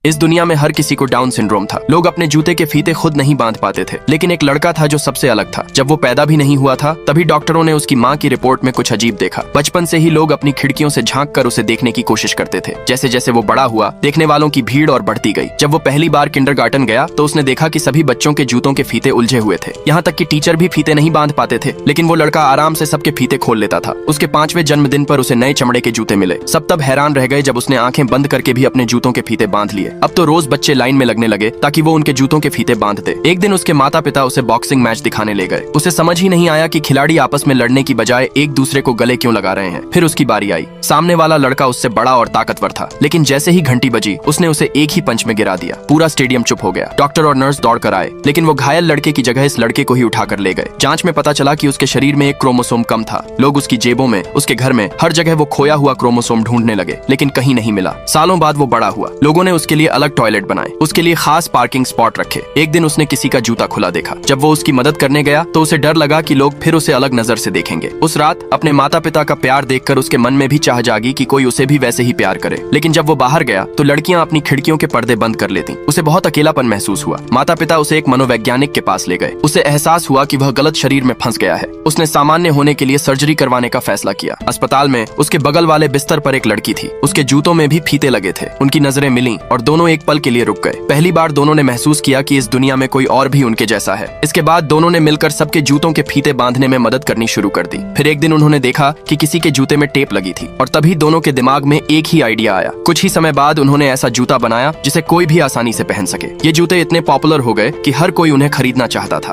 इस दुनिया में हर किसी को डाउन सिंड्रोम था। लोग अपने जूते के फीते खुद नहीं बांध पाते थे, लेकिन एक लड़का था जो सबसे अलग था। जब वो पैदा भी नहीं हुआ था तभी डॉक्टरों ने उसकी माँ की रिपोर्ट में कुछ अजीब देखा। बचपन से ही लोग अपनी खिड़कियों से झांक कर उसे देखने की कोशिश करते थे। जैसे जैसे वो बड़ा हुआ, देखने वालों की भीड़ और बढ़ती गई। जब वो पहली बार किंडरगार्टन गया तो उसने देखा कि सभी बच्चों के जूतों के फीते उलझे हुए थे। यहाँ तक कि टीचर भी फीते नहीं बांध पाते थे, लेकिन वो लड़का आराम से सबके फीते खोल लेता था। उसके 5वें जन्मदिन पर उसे नए चमड़े के जूते मिले। सब तब हैरान रह गए जब उसने आंखें बंद करके भी अपने जूतों के फीते बांध लिए। अब तो रोज बच्चे लाइन में लगने लगे ताकि वो उनके जूतों के फीते बांध दे। एक दिन उसके माता पिता उसे बॉक्सिंग मैच दिखाने ले गए। उसे समझ ही नहीं आया कि खिलाड़ी आपस में लड़ने की बजाय एक दूसरे को गले क्यों लगा रहे हैं। फिर उसकी बारी आई। सामने वाला लड़का उससे बड़ा और ताकतवर था, लेकिन जैसे ही घंटी बजी उसने उसे एक ही पंच में गिरा दिया। पूरा स्टेडियम चुप हो गया। डॉक्टर और नर्स दौड़ कर आए, लेकिन वो घायल लड़के की जगह इस लड़के को ही उठाकर ले गए। जांच में पता चला कि उसके शरीर में एक क्रोमोसोम कम था। लोग उसकी जेबों में, उसके घर में, हर जगह वो खोया हुआ क्रोमोसोम ढूंढने लगे, लेकिन कहीं नहीं मिला। सालों बाद वो बड़ा हुआ। लोगों ने उसके लिए अलग टॉयलेट बनाए, उसके लिए खास पार्किंग स्पॉट रखे। एक दिन उसने किसी का जूता खुला देखा। जब वो उसकी मदद करने गया तो उसे डर लगा कि लोग फिर उसे अलग नजर से देखेंगे। उस रात अपने माता पिता का प्यार देखकर उसके मन में भी चाह जागी कि कोई उसे भी वैसे ही प्यार करे। लेकिन जब वो बाहर गया तो लड़कियां अपनी खिड़कियों के पर्दे बंद कर लेती। उसे बहुत अकेलापन महसूस हुआ। माता पिता उसे एक मनोवैज्ञानिक के पास ले गए। उसे एहसास हुआ कि वह गलत शरीर में फंस गया है। उसने सामान्य होने के लिए सर्जरी करवाने का फैसला किया। अस्पताल में उसके बगल वाले बिस्तर पर एक लड़की थी। उसके जूतों में भी फीते लगे थे। उनकी नजरें मिलीं और दोनों एक पल के लिए रुक गए। पहली बार दोनों ने महसूस किया कि इस दुनिया में कोई और भी उनके जैसा है। इसके बाद दोनों ने मिलकर सबके जूतों के फीते बांधने में मदद करनी शुरू कर दी। फिर एक दिन उन्होंने देखा कि किसी के जूते में टेप लगी थी और तभी दोनों के दिमाग में एक ही आइडिया आया। कुछ ही समय बाद उन्होंने ऐसा जूता बनाया जिसे कोई भी आसानी से पहन सके। ये जूते इतने पॉपुलर हो गए कि हर कोई उन्हें खरीदना चाहता था।